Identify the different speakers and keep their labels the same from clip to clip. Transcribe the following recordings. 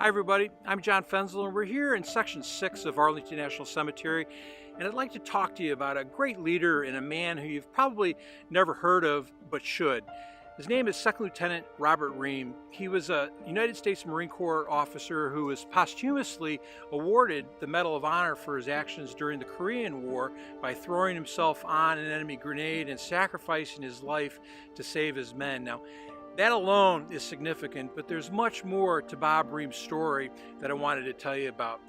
Speaker 1: everybody, I'm John Fensel, and we're here in Section 6 of Arlington National Cemetery, and I'd like to talk to you about a great leader and a man who you've probably never heard of, but should. His name is Second Lieutenant Robert Reem. He was a United States Marine Corps officer who was posthumously awarded the Medal of Honor for his actions during the Korean War by throwing himself on an enemy grenade and sacrificing his life to save his men. Now, that alone is significant, but there's much more to Bob Reem's story that I wanted to tell you about.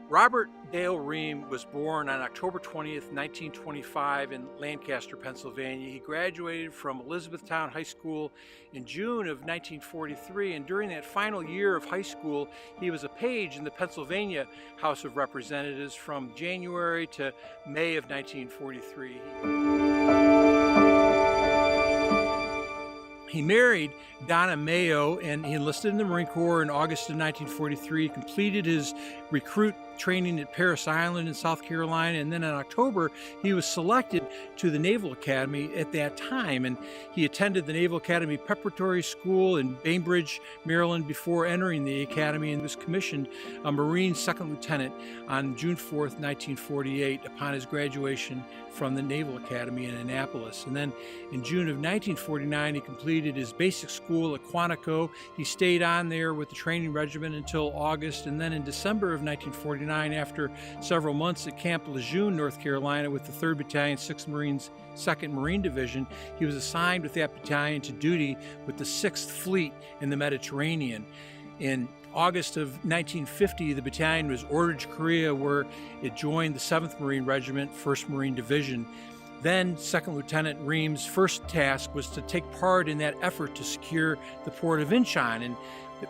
Speaker 1: Robert Dale Reem was born on October 20th, 1925 in Lancaster, Pennsylvania. He graduated from Elizabethtown High School in June of 1943, and during that final year of high school, he was a page in the Pennsylvania House of Representatives from January to May of 1943. He married Donna Mayo, and he enlisted in the Marine Corps in August of 1943. He completed his recruit training at Parris Island in South Carolina, and then in October he was selected to the Naval Academy at that time, and he attended the Naval Academy Preparatory School in Bainbridge, Maryland, before entering the academy, and was commissioned a Marine Second Lieutenant on June 4th, 1948 upon his graduation from the Naval Academy in Annapolis. And then in June of 1949 he completed his basic school at Quantico. He stayed on there with the training regiment until August, and then in December of 1949, after several months at Camp Lejeune, North Carolina, with the 3rd Battalion, 6th Marines, 2nd Marine Division, he was assigned with that battalion to duty with the 6th Fleet in the Mediterranean. In August of 1950, the battalion was ordered to Korea, where it joined the 7th Marine Regiment, 1st Marine Division. Then Second Lieutenant Reem's first task was to take part in that effort to secure the port of Incheon, and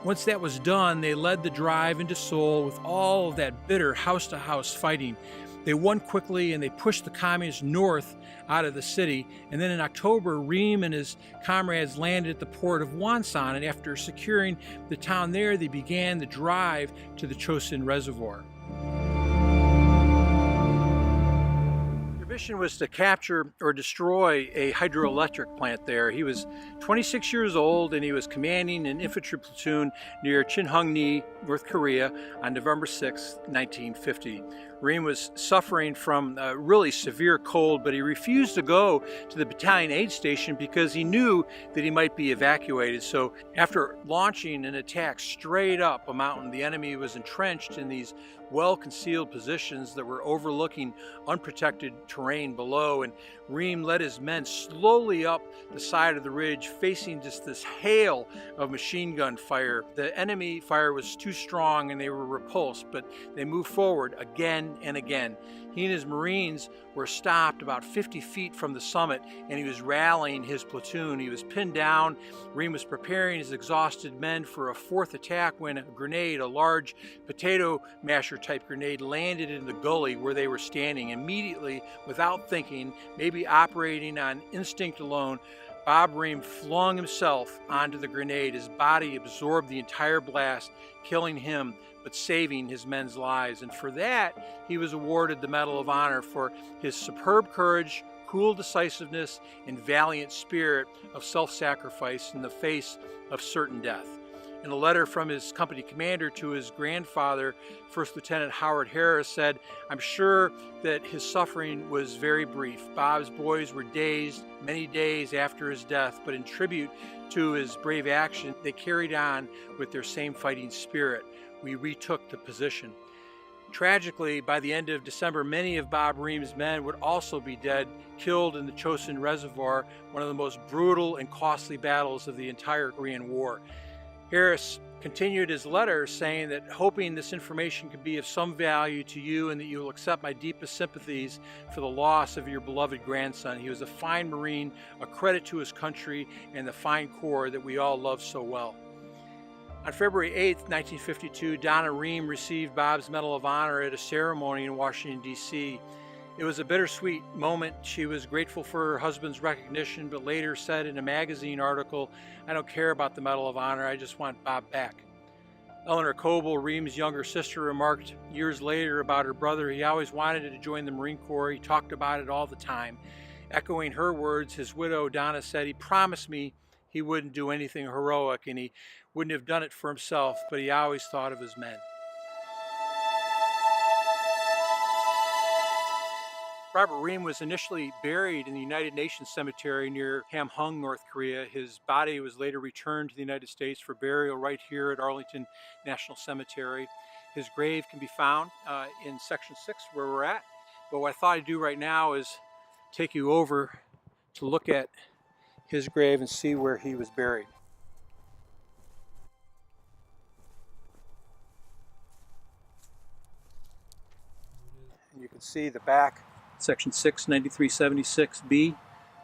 Speaker 1: once that was done, they led the drive into Seoul with all of that bitter house-to-house fighting. They won quickly and they pushed the communists north out of the city. And then in October, Reem and his comrades landed at the port of Wonsan, and after securing the town there, they began the drive to the Chosin Reservoir. Their mission was to capture or destroy a hydroelectric plant there. He was 26 years old, and he was commanding an infantry platoon near Chinhungni, North Korea on November 6, 1950. Reem was suffering from a really severe cold, but he refused to go to the battalion aid station because he knew that he might be evacuated. So after launching an attack straight up a mountain, the enemy was entrenched in these well-concealed positions that were overlooking unprotected terrain below, and Reem led his men slowly up the side of the ridge, facing just this hail of machine gun fire. The enemy fire was too strong and they were repulsed, but they moved forward again and again. He and his Marines were stopped about 50 feet from the summit, and he was rallying his platoon. He was pinned down. Reem was preparing his exhausted men for a fourth attack when a grenade, a large potato masher type grenade, landed in the gully where they were standing. Immediately, without thinking, maybe operating on instinct alone, Bob Reem flung himself onto the grenade. His body absorbed the entire blast, killing him but saving his men's lives. And for that, he was awarded the Medal of Honor for his superb courage, cool decisiveness, and valiant spirit of self-sacrifice in the face of certain death. In a letter from his company commander to his grandfather, First Lieutenant Howard Harris said, "I'm sure that his suffering was very brief. Bob's boys were dazed many days after his death, but in tribute to his brave action, they carried on with their same fighting spirit. We retook the position." Tragically, by the end of December, many of Bob Reem's men would also be dead, killed in the Chosin Reservoir, one of the most brutal and costly battles of the entire Korean War. Harris continued his letter saying that, hoping this information could be of some value to you and that you will accept my deepest sympathies for the loss of your beloved grandson. He was a fine Marine, a credit to his country and the fine Corps that we all love so well. On February 8, 1952, Donna Reem received Bob's Medal of Honor at a ceremony in Washington, D.C. It was a bittersweet moment. She was grateful for her husband's recognition, but later said in a magazine article, "I don't care about the Medal of Honor, I just want Bob back." Eleanor Coble, Reem's younger sister, remarked years later about her brother, "He always wanted to join the Marine Corps. He talked about it all the time." Echoing her words, his widow, Donna, said, "He promised me he wouldn't do anything heroic, and he wouldn't have done it for himself, but he always thought of his men. Robert Reem was initially buried in the United Nations Cemetery near Hamhung, North Korea. His body was later returned to the United States for burial right here at Arlington National Cemetery. His grave can be found in Section 6 where we're at. But what I thought I'd do right now is take you over to look at his grave and see where he was buried. And you can see the back, Section 6, 9376B,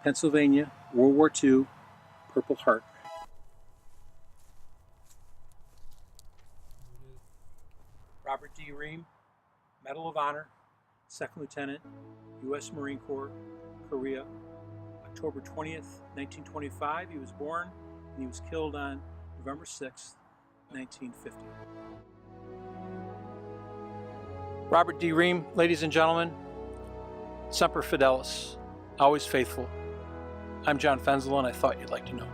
Speaker 1: Pennsylvania, World War II, Purple Heart. Robert D. Reem, Medal of Honor, Second Lieutenant, U.S. Marine Corps, Korea. October 20th, 1925, he was born, and he was killed on November 6th, 1950. Robert D. Reem, ladies and gentlemen, Semper Fidelis, always faithful. I'm John Fenslow, and I thought you'd like to know.